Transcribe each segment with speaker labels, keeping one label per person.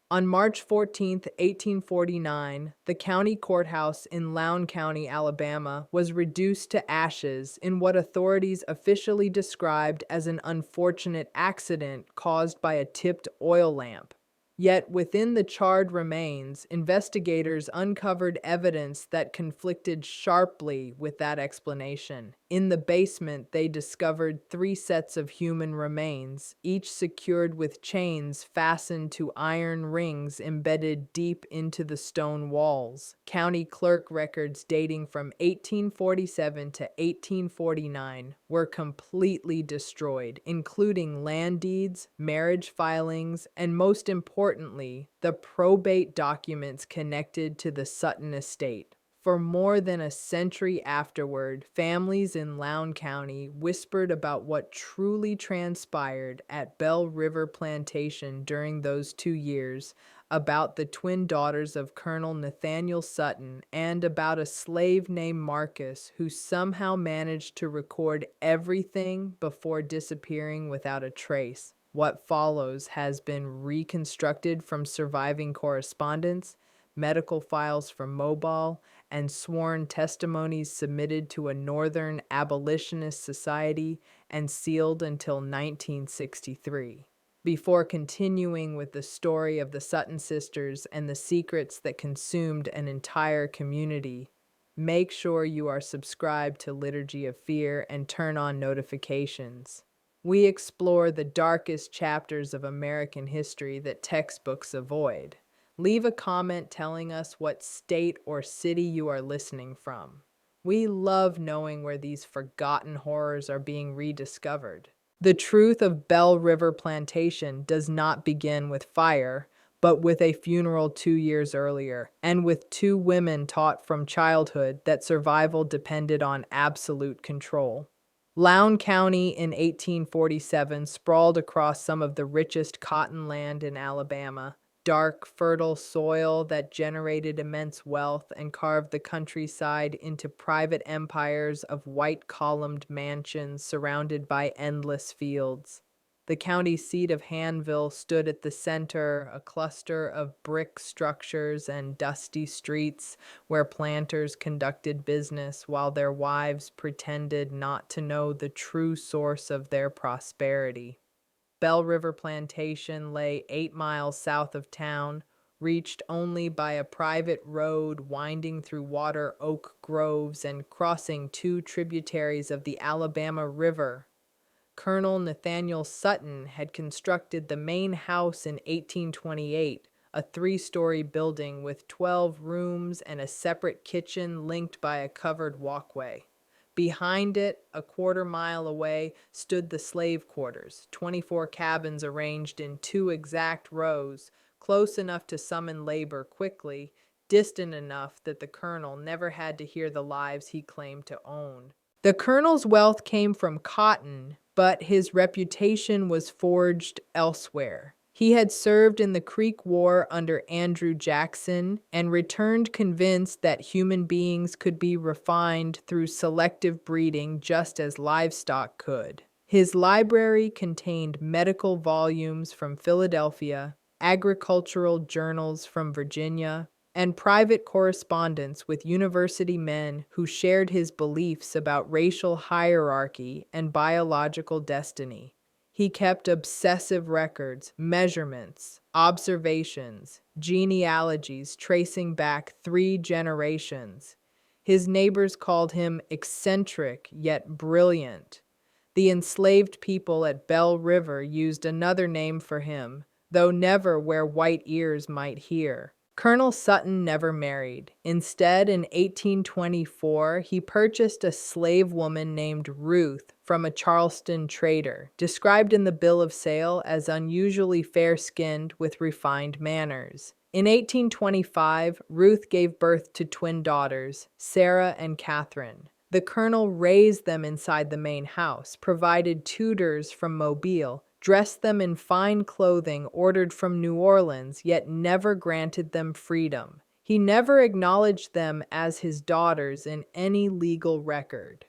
Speaker 1: On March 14, 1849, the county courthouse in Lowndes County, Alabama, was reduced to ashes in what authorities officially described as an unfortunate accident caused by a tipped oil lamp. Yet within the charred remains, investigators uncovered evidence that conflicted sharply with that explanation. In the basement, they discovered 3 sets of human remains, each secured with chains fastened to iron rings embedded deep into the stone walls. County clerk records dating from 1847 to 1849 were completely destroyed, including land deeds, marriage filings, and most importantly, the probate documents connected to the Sutton estate. For more than a century afterward, families in Lowndes County whispered about what truly transpired at Bell River Plantation during those 2 years, about the twin daughters of Colonel Nathaniel Sutton, and about a slave named Marcus who somehow managed to record everything before disappearing without a trace. What follows has been reconstructed from surviving correspondence, medical files from Mobile, and sworn testimonies submitted to a Northern Abolitionist Society and sealed until 1963. Before continuing with the story of the Sutton sisters and the secrets that consumed an entire community, make sure you are subscribed to Liturgy of Fear and turn on notifications. We explore the darkest chapters of American history that textbooks avoid. Leave a comment telling us what state or city you are listening from. We love knowing where these forgotten horrors are being rediscovered. The truth of Bell River Plantation does not begin with fire, but with a funeral 2 years earlier, and with 2 women taught from childhood that survival depended on absolute control. Lowndes County in 1847 sprawled across some of the richest cotton land in Alabama, dark, fertile soil that generated immense wealth and carved the countryside into private empires of white columned mansions surrounded by endless fields. The county seat of Hanville stood at the center, a cluster of brick structures and dusty streets where planters conducted business while their wives pretended not to know the true source of their prosperity. Bell River Plantation lay 8 miles south of town, reached only by a private road winding through water oak groves and crossing 2 tributaries of the Alabama River. Colonel Nathaniel Sutton had constructed the main house in 1828, a 3-story building with 12 rooms and a separate kitchen linked by a covered walkway. Behind it, a quarter-mile away, stood the slave quarters, 24 cabins arranged in 2 exact rows, close enough to summon labor quickly, distant enough that the colonel never had to hear the lives he claimed to own. The colonel's wealth came from cotton, but his reputation was forged elsewhere. He had served in the Creek War under Andrew Jackson and returned convinced that human beings could be refined through selective breeding just as livestock could. His library contained medical volumes from Philadelphia, agricultural journals from Virginia, and private correspondence with university men who shared his beliefs about racial hierarchy and biological destiny. He kept obsessive records, measurements, observations, genealogies tracing back 3 generations. His neighbors called him eccentric yet brilliant. The enslaved people at Bell River used another name for him, though never where white ears might hear. Colonel Sutton never married. Instead, in 1824, he purchased a slave woman named Ruth from a Charleston trader, described in the bill of sale as unusually fair-skinned with refined manners. In 1825, Ruth gave birth to twin daughters, Sarah and Catherine. The colonel raised them inside the main house, provided tutors from Mobile, dressed them in fine clothing ordered from New Orleans, yet never granted them freedom. He never acknowledged them as his daughters in any legal record.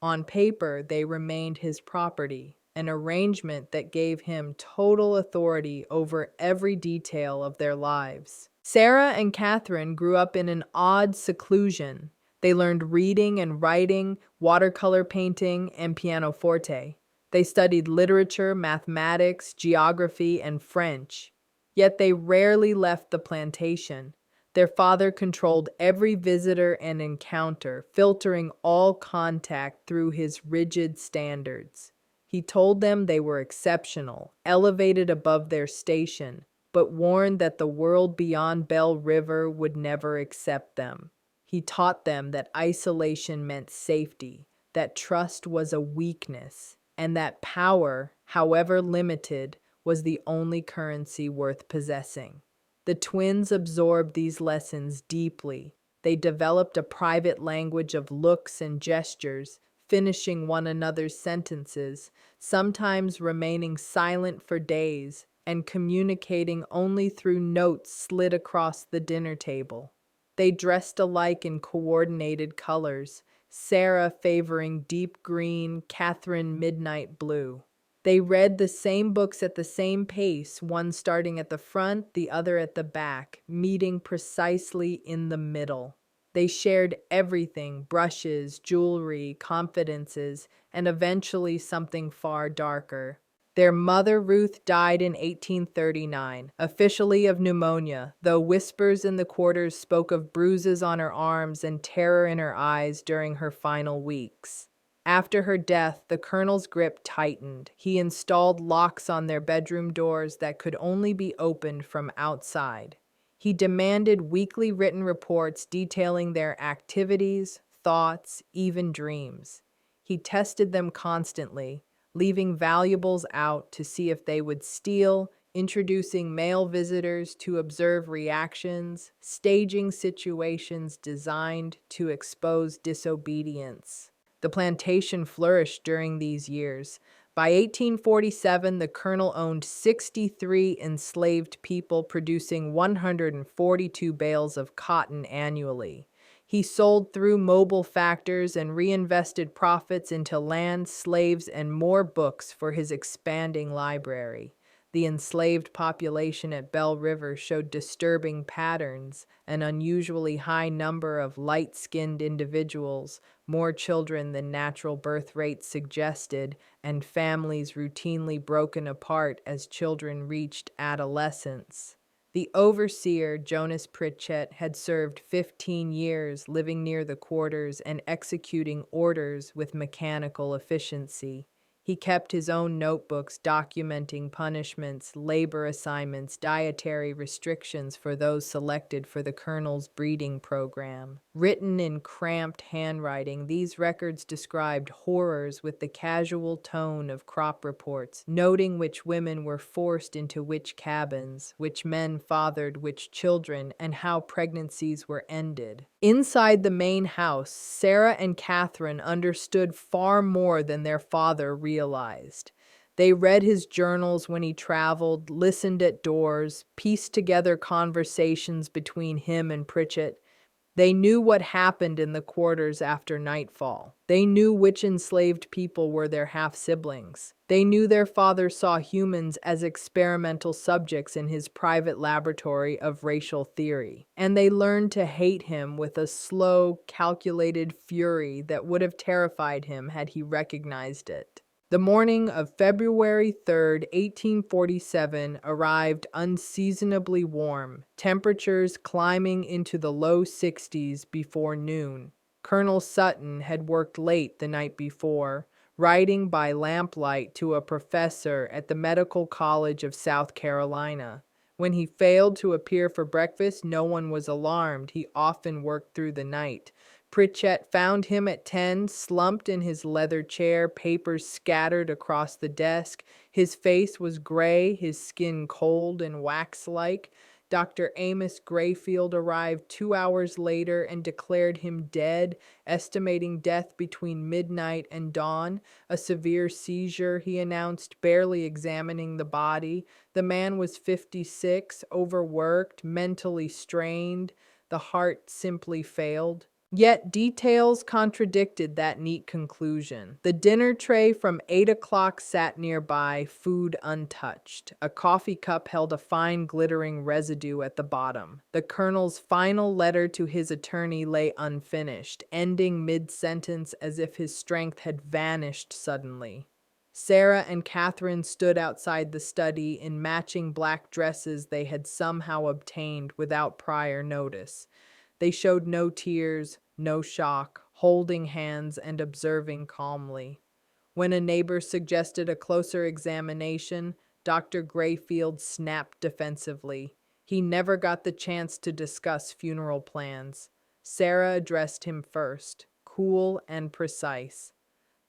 Speaker 1: On paper, they remained his property, an arrangement that gave him total authority over every detail of their lives. Sarah and Catherine grew up in an odd seclusion. They learned reading and writing, watercolor painting, and pianoforte. They studied literature, mathematics, geography, and French. Yet they rarely left the plantation. Their father controlled every visitor and encounter, filtering all contact through his rigid standards. He told them they were exceptional, elevated above their station, but warned that the world beyond Belle River would never accept them. He taught them that isolation meant safety, that trust was a weakness, and that power, however limited, was the only currency worth possessing. The twins absorbed these lessons deeply. They developed a private language of looks and gestures, finishing one another's sentences, sometimes remaining silent for days, and communicating only through notes slid across the dinner table. They dressed alike in coordinated colors, Sarah favoring deep green, Catherine midnight blue. They read the same books at the same pace, one starting at the front, the other at the back, meeting precisely in the middle. They shared everything: brushes, jewelry, confidences, and eventually something far darker. Their mother, Ruth, died in 1839, officially of pneumonia, though whispers in the quarters spoke of bruises on her arms and terror in her eyes during her final weeks. After her death, the colonel's grip tightened. He installed locks on their bedroom doors that could only be opened from outside. He demanded weekly written reports detailing their activities, thoughts, even dreams. He tested them constantly, leaving valuables out to see if they would steal, introducing male visitors to observe reactions, staging situations designed to expose disobedience. The plantation flourished during these years. By 1847, the colonel owned 63 enslaved people, producing 142 bales of cotton annually. He sold through mobile factors and reinvested profits into land, slaves, and more books for his expanding library. The enslaved population at Belle River showed disturbing patterns: an unusually high number of light-skinned individuals, more children than natural birth rates suggested, and families routinely broken apart as children reached adolescence. The overseer, Jonas Pritchett, had served 15 years living near the quarters and executing orders with mechanical efficiency. He kept his own notebooks documenting punishments, labor assignments, dietary restrictions for those selected for the colonel's breeding program. Written in cramped handwriting, these records described horrors with the casual tone of crop reports, noting which women were forced into which cabins, which men fathered which children, and how pregnancies were ended. Inside the main house, Sarah and Catherine understood far more than their father realized. They read his journals when he traveled, listened at doors, pieced together conversations between him and Pritchett. They knew what happened in the quarters after nightfall. They knew which enslaved people were their half-siblings. They knew their father saw humans as experimental subjects in his private laboratory of racial theory. And they learned to hate him with a slow, calculated fury that would have terrified him had he recognized it. The morning of February 3rd, 1847, arrived unseasonably warm, temperatures climbing into the low 60s before noon. Colonel Sutton had worked late the night before, writing by lamplight to a professor at the Medical College of South Carolina. When he failed to appear for breakfast, no one was alarmed. He often worked through the night. Pritchett found him at 10, slumped in his leather chair, papers scattered across the desk. His face was gray, his skin cold and wax-like. Dr. Amos Grayfield arrived 2 hours later and declared him dead, estimating death between midnight and dawn. A severe seizure, he announced, barely examining the body. The man was 56, overworked, mentally strained. The heart simply failed. Yet details contradicted that neat conclusion. The dinner tray from 8 o'clock sat nearby, food untouched. A coffee cup held a fine glittering residue at the bottom. The colonel's final letter to his attorney lay unfinished, ending mid-sentence as if his strength had vanished suddenly. Sarah and Catherine stood outside the study in matching black dresses they had somehow obtained without prior notice. They showed no tears, no shock, holding hands and observing calmly. When a neighbor suggested a closer examination, Dr. Grayfield snapped defensively. He never got the chance to discuss funeral plans. Sarah addressed him first, cool and precise.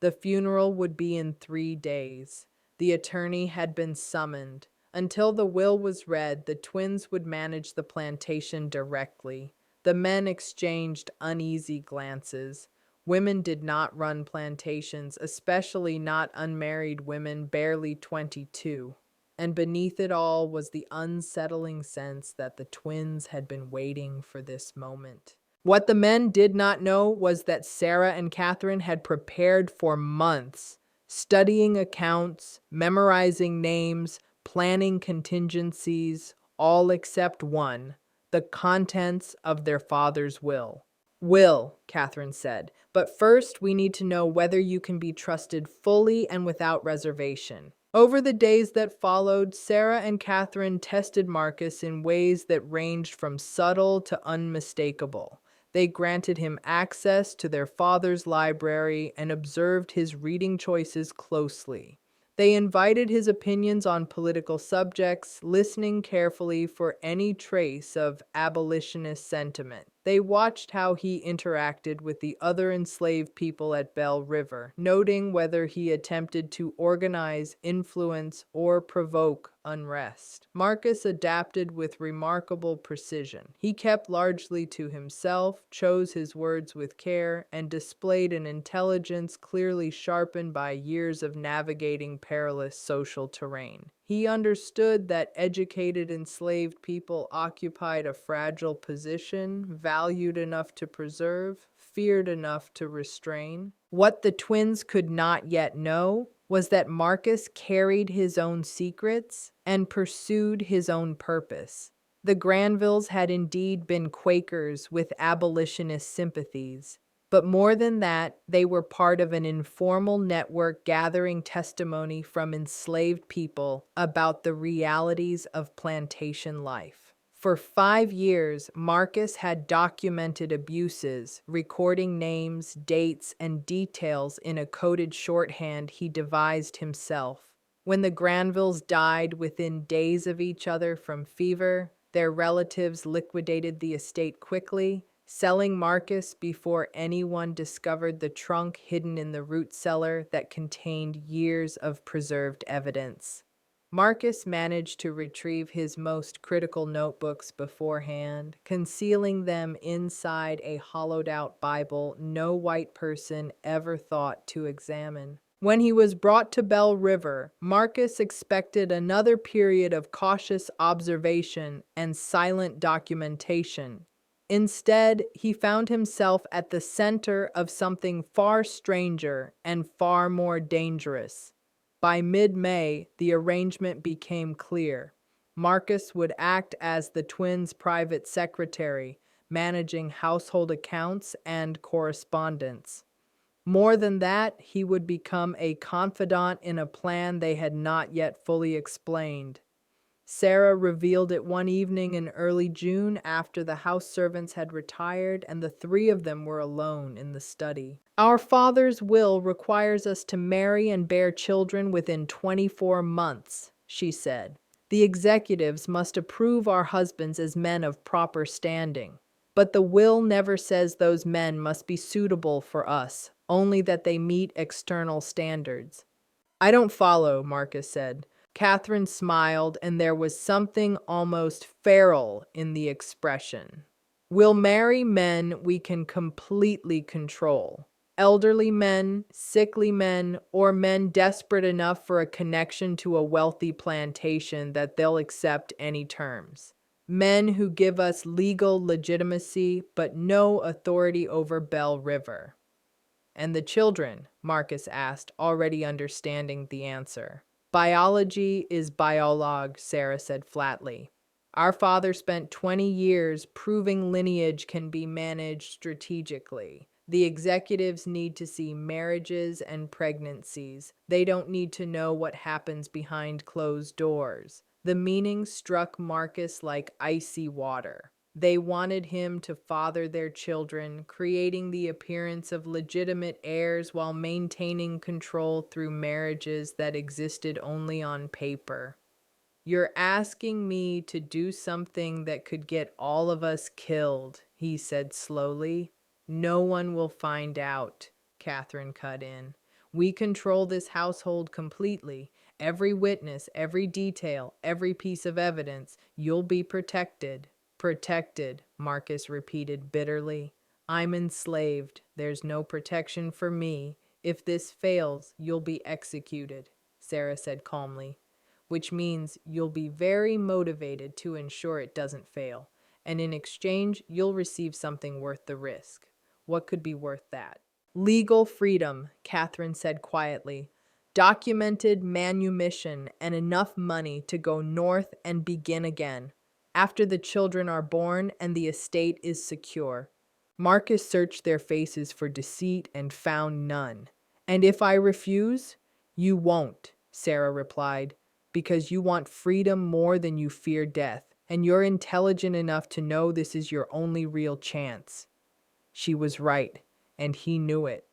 Speaker 1: The funeral would be in 3 days. The attorney had been summoned. Until the will was read, the twins would manage the plantation directly. The men exchanged uneasy glances. Women did not run plantations, especially not unmarried women barely 22. And beneath it all was the unsettling sense that the twins had been waiting for this moment. What the men did not know was that Sarah and Catherine had prepared for months, studying accounts, memorizing names, planning contingencies, all except one: the contents of their father's will. Will, Catherine said, but first we need to know whether you can be trusted fully and without reservation. Over the days that followed, Sarah and Catherine tested Marcus in ways that ranged from subtle to unmistakable. They granted him access to their father's library and observed his reading choices closely. They invited his opinions on political subjects, listening carefully for any trace of abolitionist sentiment. They watched how he interacted with the other enslaved people at Belle River, noting whether he attempted to organize, influence, or provoke unrest. Marcus adapted with remarkable precision. He kept largely to himself, chose his words with care, and displayed an intelligence clearly sharpened by years of navigating perilous social terrain. He understood that educated enslaved people occupied a fragile position, valued enough to preserve, feared enough to restrain. What the twins could not yet know was that Marcus carried his own secrets and pursued his own purpose. The Granvilles had indeed been Quakers with abolitionist sympathies, but more than that, they were part of an informal network gathering testimony from enslaved people about the realities of plantation life. For 5 years, Marcus had documented abuses, recording names, dates, and details in a coded shorthand he devised himself. When the Granvilles died within days of each other from fever, their relatives liquidated the estate quickly, selling Marcus before anyone discovered the trunk hidden in the root cellar that contained years of preserved evidence. Marcus managed to retrieve his most critical notebooks beforehand, concealing them inside a hollowed-out Bible no white person ever thought to examine. When he was brought to Belle River, Marcus expected another period of cautious observation and silent documentation. Instead, he found himself at the center of something far stranger and far more dangerous. By mid-May, the arrangement became clear. Marcus would act as the twins' private secretary, managing household accounts and correspondence. More than that, he would become a confidant in a plan they had not yet fully explained. Sarah revealed it one evening in early June after the house servants had retired and the three of them were alone in the study. Our father's will requires us to marry and bear children within 24 months, she said. The executives must approve our husbands as men of proper standing. But the will never says those men must be suitable for us, only that they meet external standards. I don't follow, Marcus said. Catherine smiled, and there was something almost feral in the expression. We'll marry men we can completely control. Elderly men, sickly men, or men desperate enough for a connection to a wealthy plantation that they'll accept any terms. Men who give us legal legitimacy but no authority over Bell River. And the children? Marcus asked, already understanding the answer. Biology is biolog, Sarah said flatly. Our father spent 20 years proving lineage can be managed strategically. The executives need to see marriages and pregnancies. They don't need to know what happens behind closed doors. The meaning struck Marcus like icy water. They wanted him to father their children, creating the appearance of legitimate heirs while maintaining control through marriages that existed only on paper. You're asking me to do something that could get all of us killed, he said slowly. No one will find out, Catherine cut in. We control this household completely. Every witness, every detail, every piece of evidence, you'll be protected. Protected, Marcus repeated bitterly. I'm enslaved. There's no protection for me. If this fails, you'll be executed, Sarah said calmly, which means you'll be very motivated to ensure it doesn't fail. And in exchange, you'll receive something worth the risk. What could be worth that? Legal freedom, Catherine said quietly. Documented manumission and enough money to go north and begin again, after the children are born and the estate is secure. Marcus searched their faces for deceit and found none. And if I refuse? You won't, Sarah replied, because you want freedom more than you fear death, and you're intelligent enough to know this is your only real chance. She was right, and he knew it.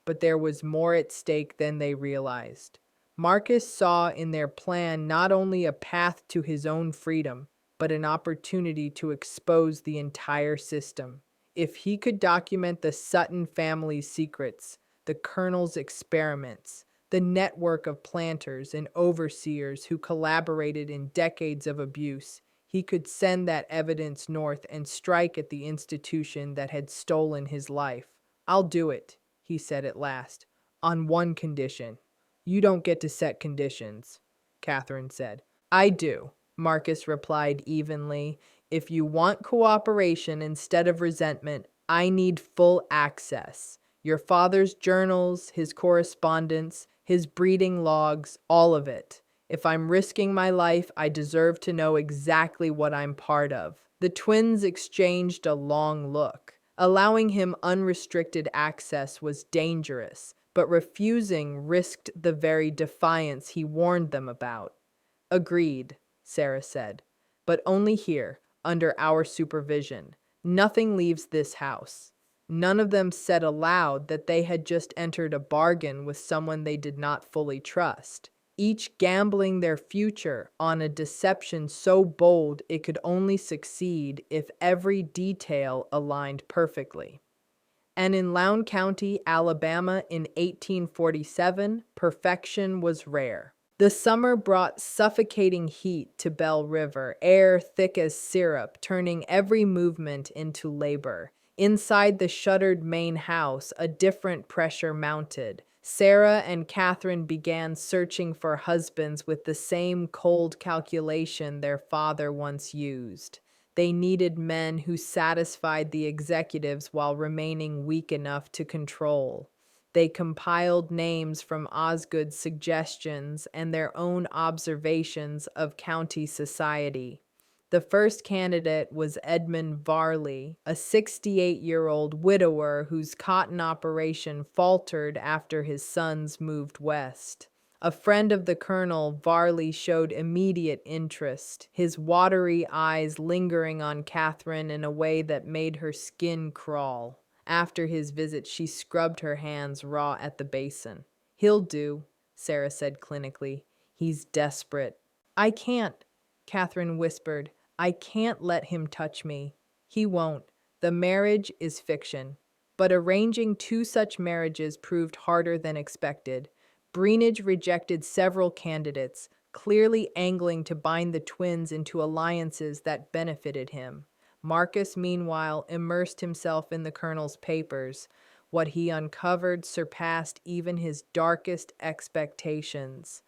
Speaker 1: But there was more at stake than they realized. Marcus saw in their plan not only a path to his own freedom, but an opportunity to expose the entire system. If he could document the Sutton family's secrets, the Colonel's experiments, the network of planters and overseers who collaborated in decades of abuse, he could send that evidence north and strike at the institution that had stolen his life. I'll do it, he said at last, on one condition. You don't get to set conditions, Catherine said. I do, Marcus replied evenly. If you want cooperation instead of resentment, I need full access. Your father's journals, his correspondence, his breeding logs, all of it. If I'm risking my life, I deserve to know exactly what I'm part of. The twins exchanged a long look. Allowing him unrestricted access was dangerous, but refusing risked the very defiance he warned them about. Agreed, Sarah said, but only here, under our supervision. Nothing leaves this house. None of them said aloud that they had just entered a bargain with someone they did not fully trust, each gambling their future on a deception so bold it could only succeed if every detail aligned perfectly. And in Lowndes County, Alabama in 1847, perfection was rare. The summer brought suffocating heat to Bell River, air thick as syrup, turning every movement into labor. Inside the shuttered main house, a different pressure mounted. Sarah and Catherine began searching for husbands with the same cold calculation their father once used. They needed men who satisfied the executives while remaining weak enough to control. They compiled names from Osgood's suggestions and their own observations of county society. The first candidate was Edmund Varley, a 68-year-old widower whose cotton operation faltered after his sons moved west. A friend of the Colonel, Varley showed immediate interest, his watery eyes lingering on Catherine in a way that made her skin crawl. After his visit, she scrubbed her hands raw at the basin. He'll do, Sarah said clinically. He's desperate. I can't, Catherine whispered. I can't let him touch me. He won't. The marriage is fiction. But arranging two such marriages proved harder than expected. Greenidge rejected several candidates, clearly angling to bind the twins into alliances that benefited him. Marcus, meanwhile, immersed himself in the Colonel's papers. What he uncovered surpassed even his darkest expectations.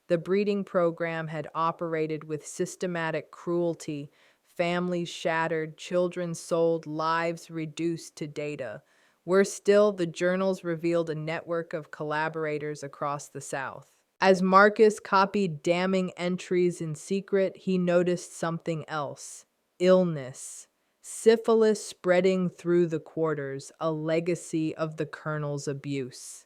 Speaker 1: The breeding program had operated with systematic cruelty, families shattered, children sold, lives reduced to data. Worse still, the journals revealed a network of collaborators across the South. As Marcus copied damning entries in secret, he noticed something else: illness. Syphilis spreading through the quarters, a legacy of the colonel's abuse.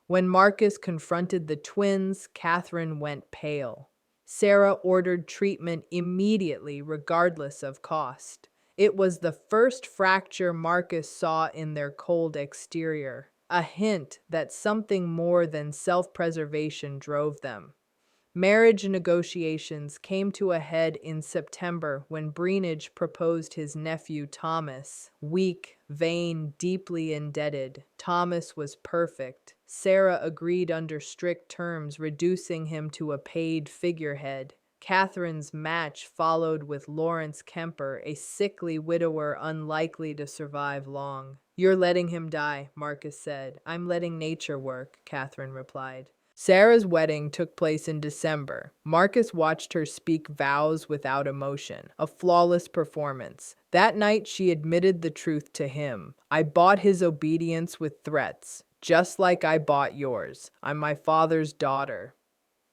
Speaker 1: When Marcus confronted the twins, Catherine went pale. Sarah ordered treatment immediately, regardless of cost. It was the first fracture Marcus saw in their cold exterior, a hint that something more than self-preservation drove them. Marriage negotiations came to a head in September when Breenidge proposed his nephew Thomas. Weak, vain, deeply indebted, Thomas was perfect. Sarah agreed under strict terms, reducing him to a paid figurehead. Catherine's match followed with Lawrence Kemper, a sickly widower unlikely to survive long. "You're letting him die," Marcus said. "I'm letting nature work," Catherine replied. Sarah's wedding took place in December. Marcus watched her speak vows without emotion, a flawless performance. That night, she admitted the truth to him. "I bought his obedience with threats, just like I bought yours. I'm my father's daughter."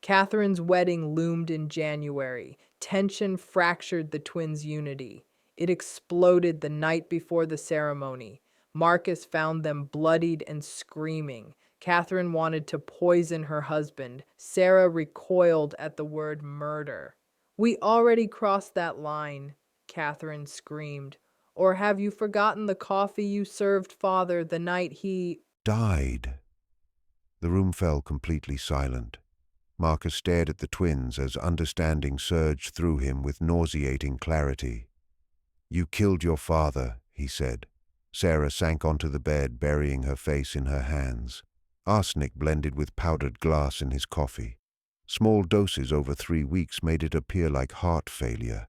Speaker 1: Catherine's wedding loomed in January. Tension fractured the twins' unity. It exploded the night before the ceremony. Marcus found them bloodied and screaming. Catherine wanted to poison her husband. Sarah recoiled at the word murder. "We already crossed that line," Catherine screamed. "Or have you forgotten the coffee you served father the night he
Speaker 2: Died. The room fell completely silent. Marcus stared at the twins as understanding surged through him with nauseating clarity. "You killed your father," he said. Sarah sank onto the bed, burying her face in her hands. Arsenic blended with powdered glass in his coffee. Small doses over 3 weeks made it appear like heart failure.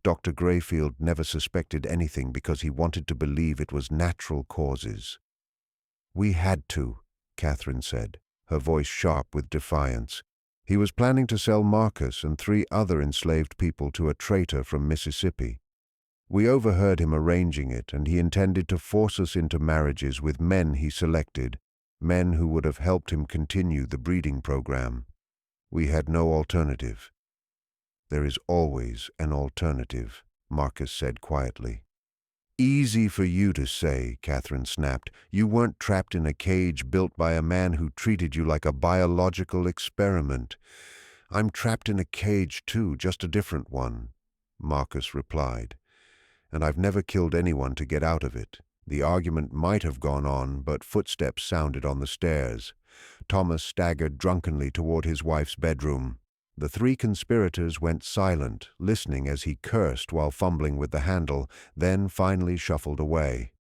Speaker 2: Dr. Grayfield never suspected anything because he wanted to believe it was natural causes. "We had to," Catherine said, her voice sharp with defiance. "He was planning to sell Marcus and 3 other enslaved people to a traitor from Mississippi. We overheard him arranging it, and he intended to force us into marriages with men he selected, men who would have helped him continue the breeding program. We had no alternative." "There is always an alternative," Marcus said quietly. "Easy for you to say," Catherine snapped. "You weren't trapped in a cage built by a man who treated you like a biological experiment." "I'm trapped in a cage too, just a different one," Marcus replied. "And I've never killed anyone to get out of it." The argument might have gone on, but footsteps sounded on the stairs. Thomas staggered drunkenly toward his wife's bedroom. The 3 conspirators went silent, listening as he cursed while fumbling with the handle, then finally shuffled away.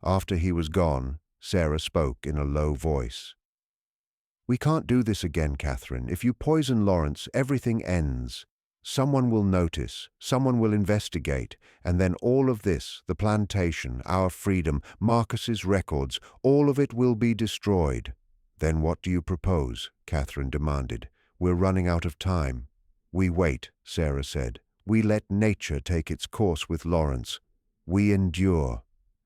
Speaker 2: After he was gone, Sarah spoke in a low voice. "We can't do this again, Catherine. If you poison Lawrence, everything ends. Someone will notice, someone will investigate, and then all of this, the plantation, our freedom, Marcus's records, all of it will be destroyed." "Then what do you propose?" Catherine demanded. "We're running out of time." "We wait," Sarah said. "We let nature take its course with Lawrence. We endure.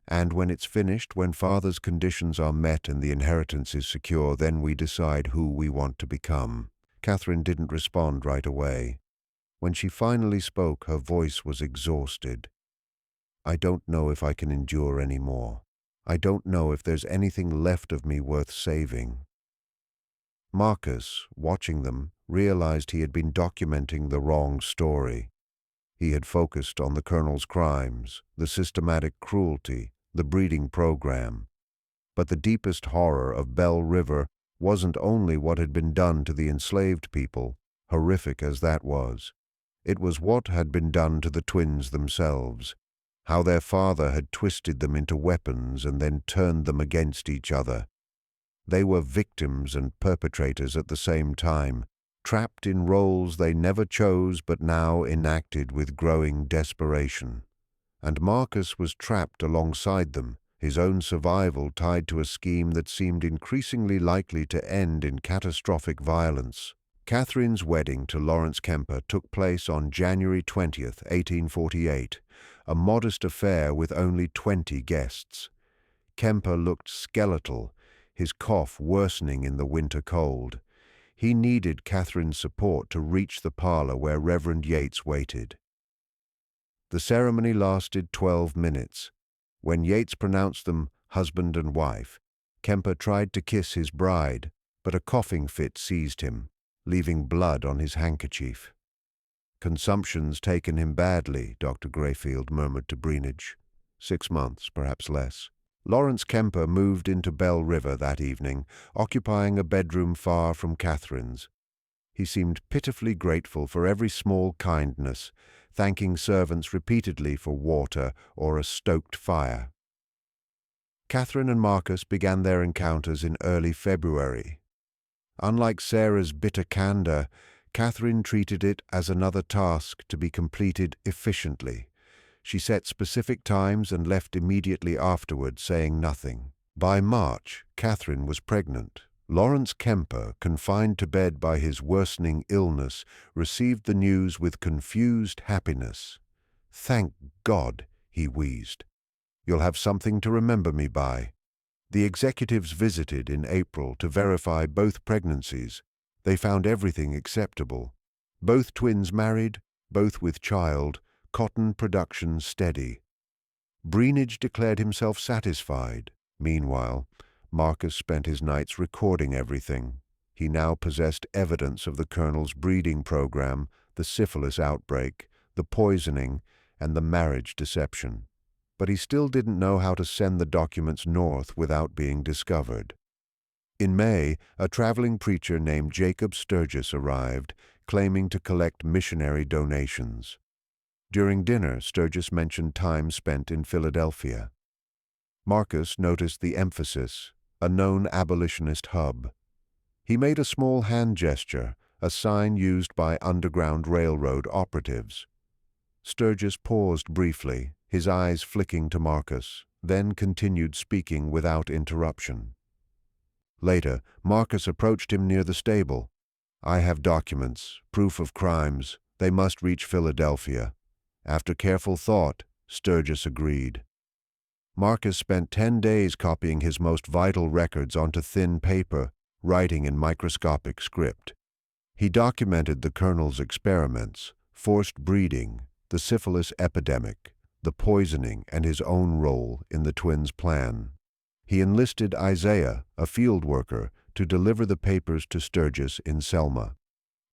Speaker 2: And when it's finished, when father's conditions are met and the inheritance is secure, then we decide who we want to become." Catherine didn't respond right away. When she finally spoke, her voice was exhausted. "I don't know if I can endure any more. I don't know if there's anything left of me worth saving." Marcus, watching them, realized he had been documenting the wrong story. He had focused on the colonel's crimes, the systematic cruelty, the breeding program. But the deepest horror of Bell River wasn't only what had been done to the enslaved people, horrific as that was. It was what had been done to the twins themselves, how their father had twisted them into weapons and then turned them against each other. They were victims and perpetrators at the same time, trapped in roles they never chose but now enacted with growing desperation. And Marcus was trapped alongside them, his own survival tied to a scheme that seemed increasingly likely to end in catastrophic violence. Catherine's wedding to Lawrence Kemper took place on January 20th, 1848, a modest affair with only 20 guests. Kemper looked skeletal, his cough worsening in the winter cold. He needed Catherine's support to reach the parlor where Reverend Yates waited. The ceremony lasted 12 minutes. When Yates pronounced them husband and wife, Kemper tried to kiss his bride, but a coughing fit seized him, leaving blood on his handkerchief. "Consumption's taken him badly," Dr. Grayfield murmured to Breenidge. 6 months, perhaps less. Lawrence Kemper moved into Bell River that evening, occupying a bedroom far from Catherine's. He seemed pitifully grateful for every small kindness, thanking servants repeatedly for water or a stoked fire. Catherine and Marcus began their encounters in early February. Unlike Sarah's bitter candor, Catherine treated it as another task to be completed efficiently. She set specific times and left immediately afterward, saying nothing. By March, Catherine was pregnant. Lawrence Kemper, confined to bed by his worsening illness, received the news with confused happiness. "Thank God," he wheezed. "You'll have something to remember me by." The executives visited in April to verify both pregnancies. They found everything acceptable. Both twins married, both with child, cotton production steady. Breenidge declared himself satisfied. Meanwhile, Marcus spent his nights recording everything. He now possessed evidence of the Colonel's breeding program, the syphilis outbreak, the poisoning, and the marriage deception. But he still didn't know how to send the documents north without being discovered. In May, a traveling preacher named Jacob Sturgis arrived, claiming to collect missionary donations. During dinner, Sturgis mentioned time spent in Philadelphia. Marcus noticed the emphasis, a known abolitionist hub. He made a small hand gesture, a sign used by Underground Railroad operatives. Sturgis paused briefly, his eyes flicking to Marcus, then continued speaking without interruption. Later, Marcus approached him near the stable. "I have documents, proof of crimes. They must reach Philadelphia." After careful thought, Sturgis agreed. Marcus spent 10 days copying his most vital records onto thin paper, writing in microscopic script. He documented the Colonel's experiments, forced breeding, the syphilis epidemic, the poisoning, and his own role in the twins' plan. He enlisted Isaiah, a field worker, to deliver the papers to Sturgis in Selma.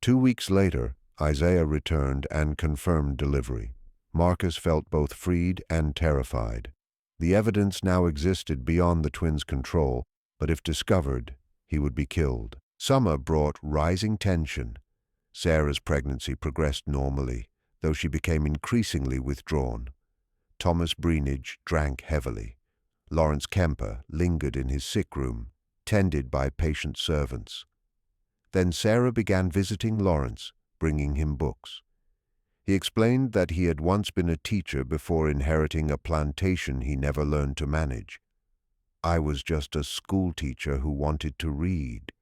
Speaker 2: 2 weeks later, Isaiah returned and confirmed delivery. Marcus felt both freed and terrified. The evidence now existed beyond the twins' control, but if discovered, he would be killed. Summer brought rising tension. Sarah's pregnancy progressed normally, though she became increasingly withdrawn. Thomas Breenidge drank heavily. Lawrence Kemper lingered in his sick room, tended by patient servants. Then Sarah began visiting Lawrence, bringing him books. He explained that he had once been a teacher before inheriting a plantation he never learned to manage. "I was just a school teacher who wanted to read,"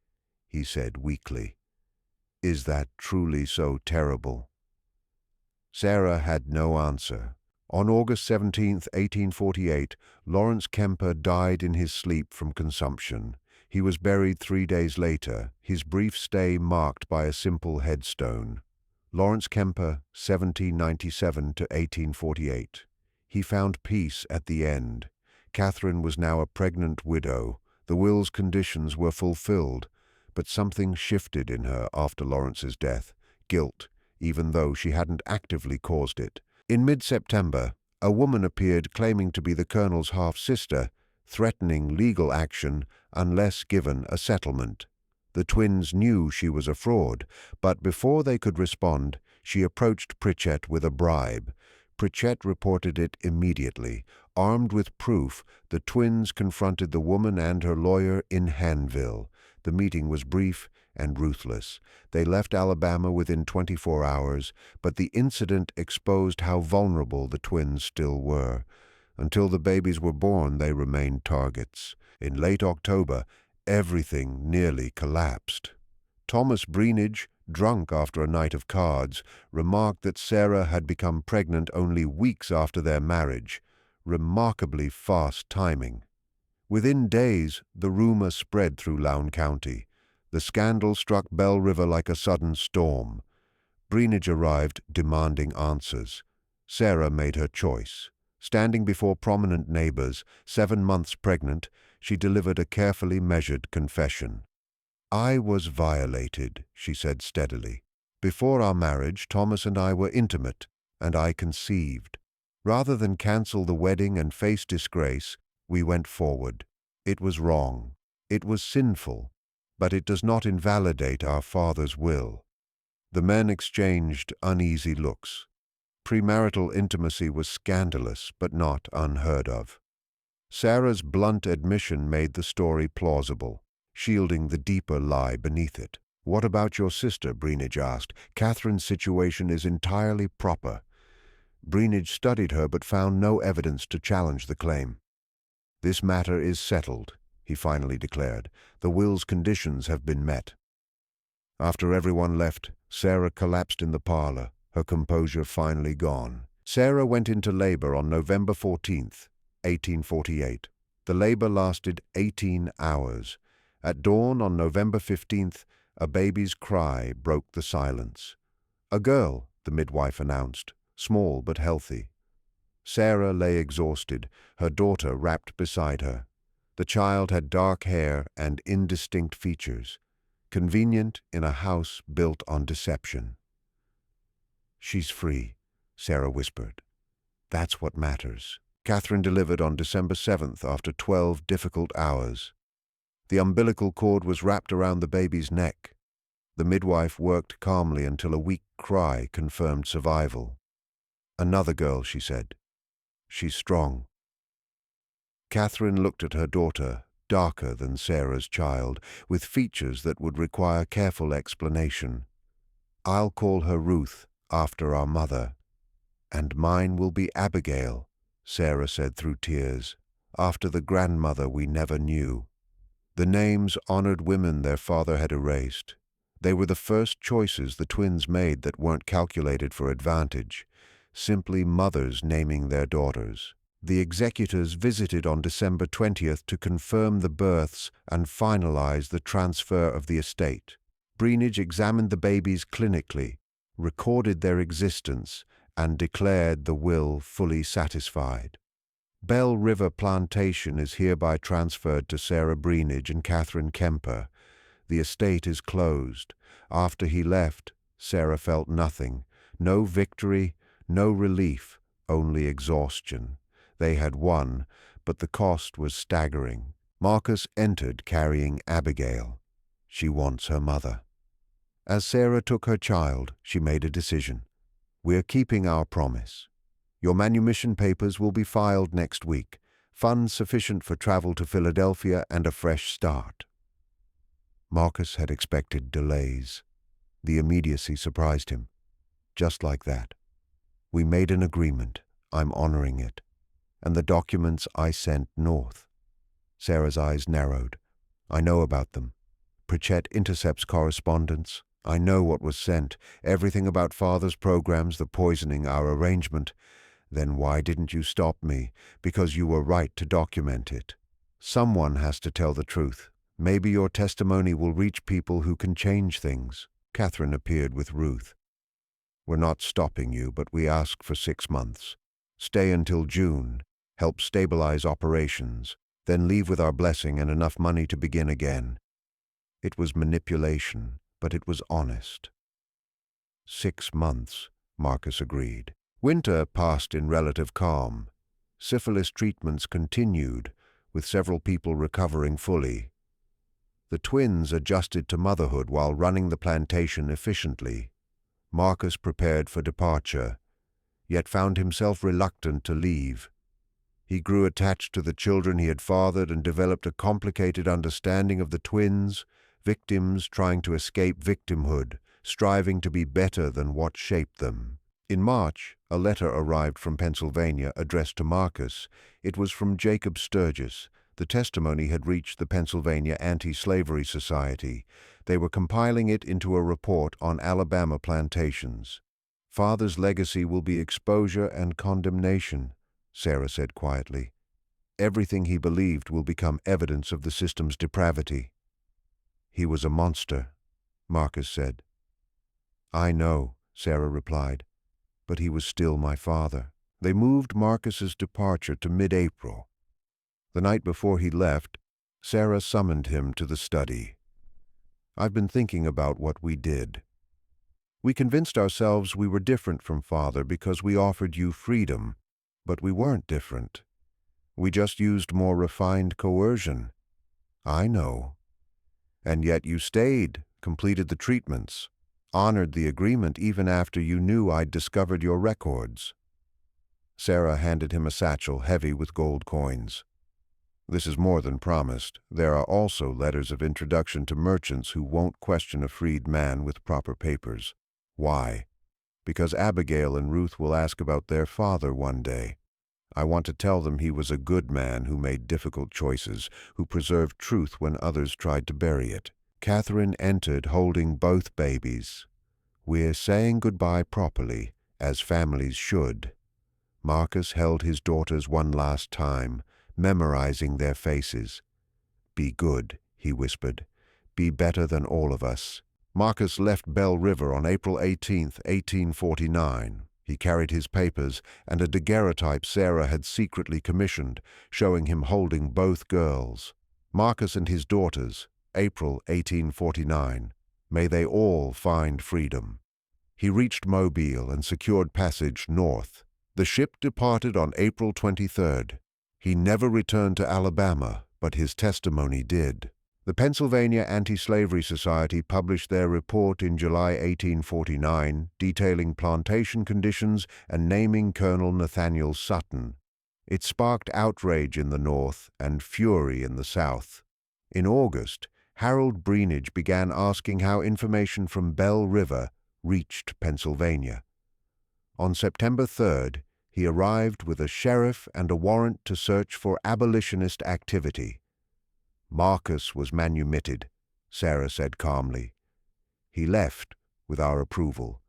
Speaker 2: he said weakly. "Is that truly so terrible?" Sarah had no answer. On August 17, 1848, Lawrence Kemper died in his sleep from consumption. He was buried 3 days later, his brief stay marked by a simple headstone. Lawrence Kemper, 1797 to 1848. He found peace at the end. Catherine was now a pregnant widow. The will's conditions were fulfilled, but something shifted in her after Lawrence's death, guilt, even though she hadn't actively caused it. In mid-September, a woman appeared claiming to be the Colonel's half-sister, threatening legal action unless given a settlement. The twins knew she was a fraud, but before they could respond, she approached Pritchett with a bribe. Pritchett reported it immediately. Armed with proof, the twins confronted the woman and her lawyer in Hanville. The meeting was brief and ruthless. They left Alabama within 24 hours, but the incident exposed how vulnerable the twins still were. Until the babies were born, they remained targets. In late October, everything nearly collapsed. Thomas Breenidge, drunk after a night of cards, remarked that Sarah had become pregnant only weeks after their marriage. Remarkably fast timing. Within days, the rumor spread through Lount County. The scandal struck Belle River like a sudden storm. Breenidge arrived demanding answers. Sarah made her choice. Standing before prominent neighbors, 7 months pregnant, she delivered a carefully measured confession. "I was violated," she said steadily. "Before our marriage, Thomas and I were intimate, and I conceived. Rather than cancel the wedding and face disgrace, we went forward. It was wrong. It was sinful, but it does not invalidate our Father's will." The men exchanged uneasy looks. Premarital intimacy was scandalous, but not unheard of. Sarah's blunt admission made the story plausible, shielding the deeper lie beneath it. "What about your sister?" Breenidge asked. "Catherine's situation is entirely proper." Breenidge studied her but found no evidence to challenge the claim. "This matter is settled," he finally declared. "The will's conditions have been met." After everyone left, Sarah collapsed in the parlor, her composure finally gone. Sarah went into labor on November 14th, 1848. The labor lasted 18 hours. At dawn on November 15th, a baby's cry broke the silence. "A girl," the midwife announced, "small but healthy." Sarah lay exhausted, her daughter wrapped beside her. The child had dark hair and indistinct features, convenient in a house built on deception. "She's free," Sarah whispered. "That's what matters." Catherine delivered on December 7th after 12 difficult hours. The umbilical cord was wrapped around the baby's neck. The midwife worked calmly until a weak cry confirmed survival. "Another girl," she said. "She's strong." Catherine looked at her daughter, darker than Sarah's child, with features that would require careful explanation. "I'll call her Ruth, after our mother." "And mine will be Abigail," Sarah said through tears, "after the grandmother we never knew." The names honored women their father had erased. They were the first choices the twins made that weren't calculated for advantage, simply mothers naming their daughters. The executors visited on December 20th to confirm the births and finalize the transfer of the estate. Breenidge examined the babies clinically, recorded their existence, and declared the will fully satisfied. Belle River Plantation is hereby transferred to Sarah Breenidge and Catherine Kemper. The estate is closed. After he left, Sarah felt nothing. No victory, no relief, only exhaustion. They had won, but the cost was staggering. Marcus entered carrying Abigail. She wants her mother. As Sarah took her child, she made a decision. "We're keeping our promise. Your manumission papers will be filed next week, funds sufficient for travel to Philadelphia and a fresh start." Marcus had expected delays. The immediacy surprised him. "Just like that. We made an agreement. I'm honoring it. And the documents I sent north." Sarah's eyes narrowed. "I know about them. Pritchett intercepts correspondence. I know what was sent, everything about Father's programs, the poisoning, our arrangement. Then why didn't you stop me? Because you were right to document it. Someone has to tell the truth. Maybe your testimony will reach people who can change things." Catherine appeared with Ruth. "We're not stopping you, but we ask for 6 months. Stay until June, help stabilize operations, then leave with our blessing and enough money to begin again." It was manipulation, but it was honest. 6 months, Marcus agreed. Winter passed in relative calm. Syphilis treatments continued, with several people recovering fully. The twins adjusted to motherhood while running the plantation efficiently. Marcus prepared for departure, yet found himself reluctant to leave. He grew attached to the children he had fathered and developed a complicated understanding of the twins, victims trying to escape victimhood, striving to be better than what shaped them. In March, a letter arrived from Pennsylvania addressed to Marcus. It was from Jacob Sturgis, The testimony had reached the Pennsylvania Anti-Slavery Society. They were compiling it into a report on Alabama plantations. "Father's legacy will be exposure and condemnation," Sarah said quietly. "Everything he believed will become evidence of the system's depravity." "He was a monster," Marcus said. "I know," Sarah replied, "but he was still my father." They moved Marcus's departure to mid-April. The night before he left, Sarah summoned him to the study. "I've been thinking about what we did. We convinced ourselves we were different from Father because we offered you freedom, but we weren't different. We just used more refined coercion." "I know. And yet you stayed, completed the treatments, honored the agreement even after you knew I'd discovered your records." Sarah handed him a satchel heavy with gold coins. "This is more than promised. There are also letters of introduction to merchants who won't question a freed man with proper papers. Why? Because Abigail and Ruth will ask about their father one day. I want to tell them he was a good man who made difficult choices, who preserved truth when others tried to bury it." Catherine entered holding both babies. "We're saying goodbye properly, as families should." Marcus held his daughters one last time, memorizing their faces. "Be good," he whispered. "Be better than all of us." Marcus left Belle River on April 18, 1849. He carried his papers and a daguerreotype Sarah had secretly commissioned, showing him holding both girls. Marcus and his daughters, April 1849. May they all find freedom. He reached Mobile and secured passage north. The ship departed on April 23rd. He never returned to Alabama, but his testimony did. The Pennsylvania Anti-Slavery Society published their report in July 1849, detailing plantation conditions and naming Colonel Nathaniel Sutton. It sparked outrage in the North and fury in the South. In August, Harold Breenidge began asking how information from Belle River reached Pennsylvania. On September 3rd, he arrived with a sheriff and a warrant to search for abolitionist activity. "Marcus was manumitted," Sarah said calmly. "He left with our approval.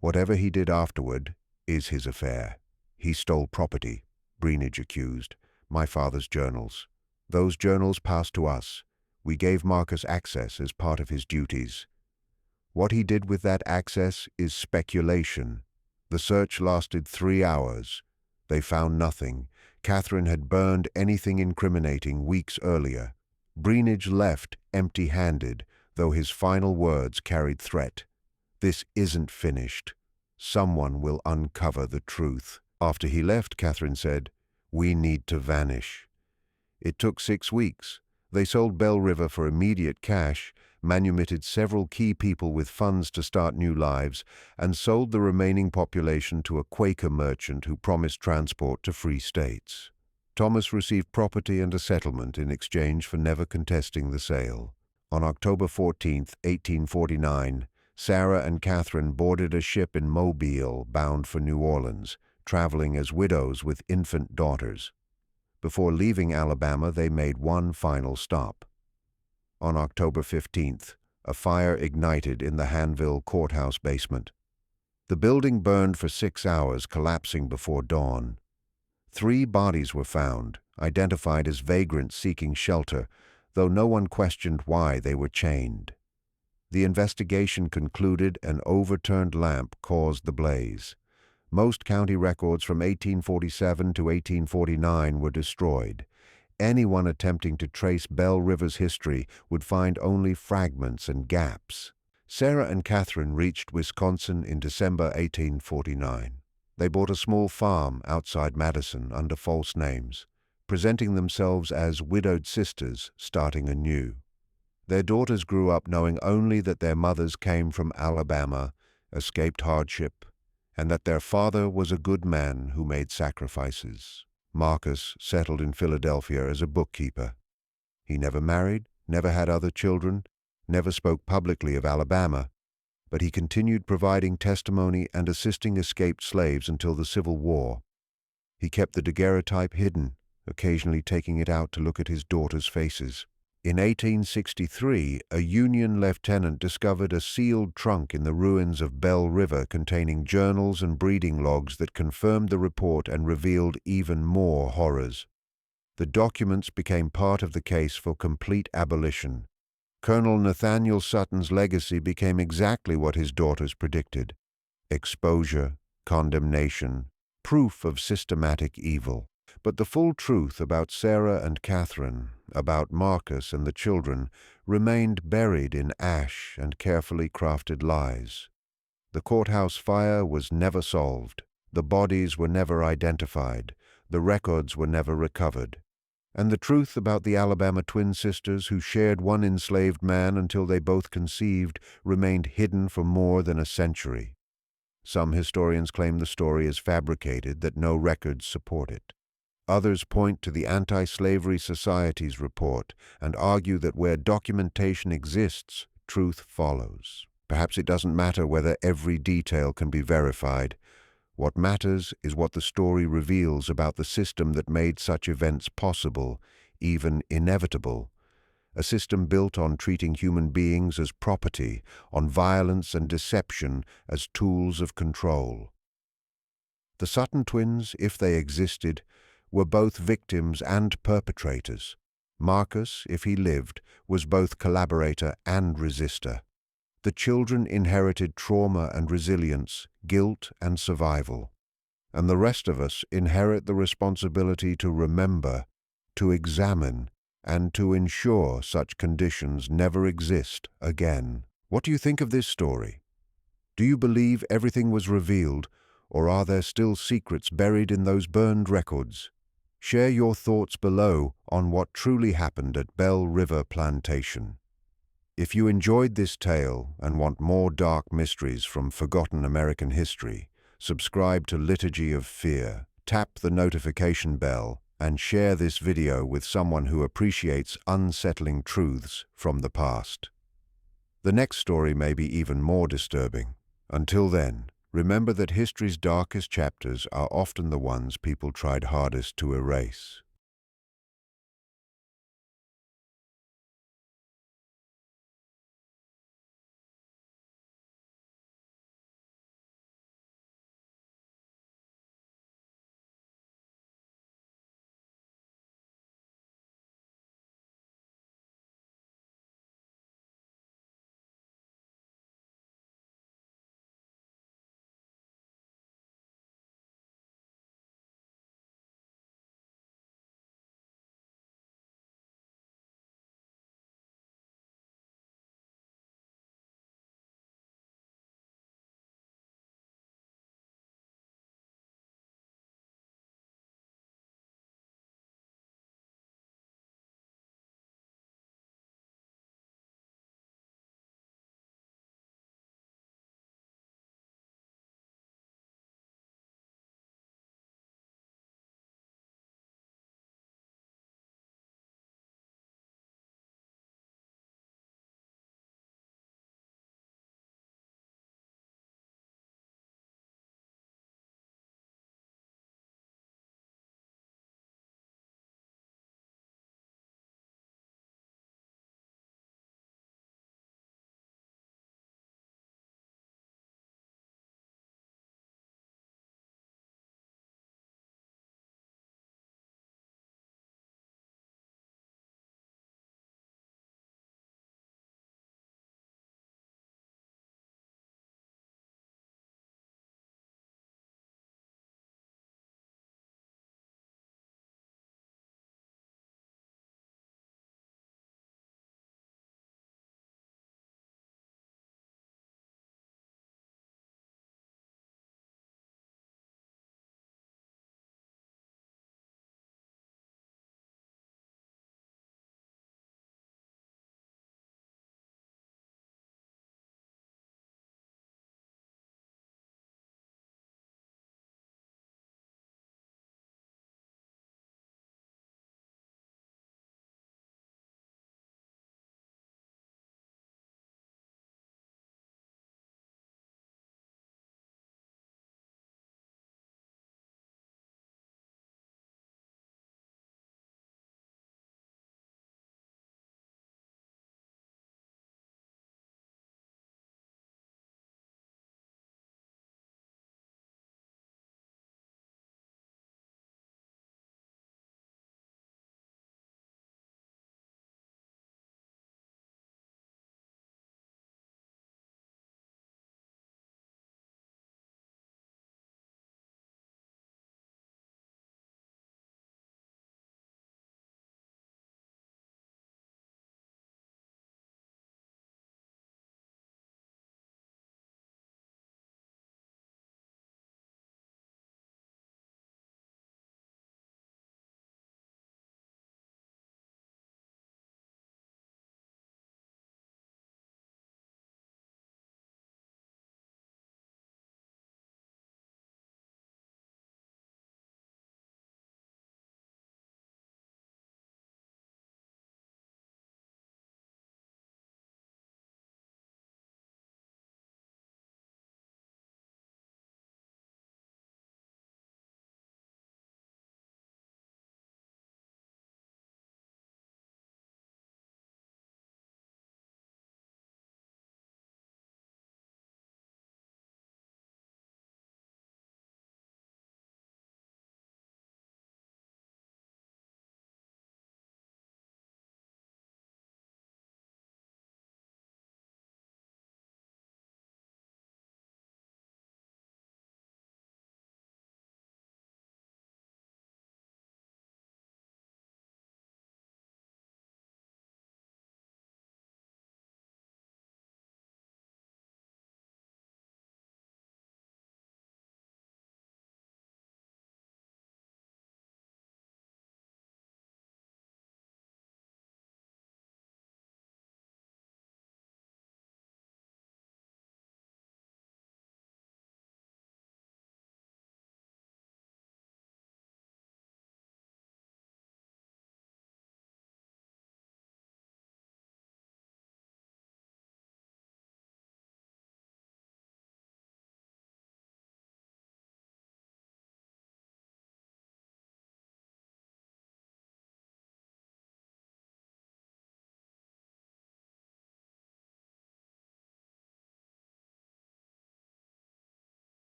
Speaker 2: Whatever he did afterward is his affair. He stole property," Breenidge accused, "my father's journals. Those journals passed to us. We gave Marcus access as part of his duties. What he did with that access is speculation. The search lasted 3 hours. They found nothing. Catherine had burned anything incriminating weeks earlier. Breenidge left empty-handed, though his final words carried threat. "This isn't finished. Someone will uncover the truth." After he left, Catherine said, "We need to vanish." It took 6 weeks. They sold Belle River for immediate cash, manumitted several key people with funds to start new lives, and sold the remaining population to a Quaker merchant who promised transport to free states. Thomas received property and a settlement in exchange for never contesting the sale. On October 14, 1849, Sarah and Catherine boarded a ship in Mobile bound for New Orleans, traveling as widows with infant daughters. Before leaving Alabama, they made one final stop. On October 15th, a fire ignited in the Hanville courthouse basement. The building burned for 6 hours, collapsing before dawn. 3 bodies were found, identified as vagrants seeking shelter, though no one questioned why they were chained. The investigation concluded an overturned lamp caused the blaze. Most county records from 1847 to 1849 were destroyed. Anyone attempting to trace Belle River's history would find only fragments and gaps. Sarah and Catherine reached Wisconsin in December 1849. They bought a small farm outside Madison under false names, presenting themselves as widowed sisters starting anew. Their daughters grew up knowing only that their mothers came from Alabama, escaped hardship, and that their father was a good man who made sacrifices. Marcus settled in Philadelphia as a bookkeeper. He never married, never had other children, never spoke publicly of Alabama, but he continued providing testimony and assisting escaped slaves until the Civil War. He kept the daguerreotype hidden, occasionally taking it out to look at his daughters' faces. In 1863, a Union lieutenant discovered a sealed trunk in the ruins of Bell River containing journals and breeding logs that confirmed the report and revealed even more horrors. The documents became part of the case for complete abolition. Colonel Nathaniel Sutton's legacy became exactly what his daughters predicted: exposure, condemnation, proof of systematic evil. But the full truth about Sarah and Catherine, about Marcus and the children, remained buried in ash and carefully crafted lies. The courthouse fire was never solved, the bodies were never identified, the records were never recovered. And the truth about the Alabama twin sisters who shared one enslaved man until they both conceived remained hidden for more than a century. Some historians claim the story is fabricated, that no records support it. Others point to the Anti-Slavery Society's report and argue that where documentation exists, truth follows. Perhaps it doesn't matter whether every detail can be verified. What matters is what the story reveals about the system that made such events possible, even inevitable. A system built on treating human beings as property, on violence and deception as tools of control. The Sutton twins, if they existed, were both victims and perpetrators. Marcus, if he lived, was both collaborator and resistor. The children inherited trauma and resilience, guilt and survival. And the rest of us inherit the responsibility to remember, to examine, and to ensure such conditions never exist again. What do you think of this story? Do you believe everything was revealed, or are there still secrets buried in those burned records? Share your thoughts below on what truly happened at Bell River Plantation. If you enjoyed this tale and want more dark mysteries from forgotten American history, subscribe to Liturgy of Fear, tap the notification bell, and share this video with someone who appreciates unsettling truths from the past. The next story may be even more disturbing. Until then, remember that history's darkest chapters are often the ones people tried hardest to erase.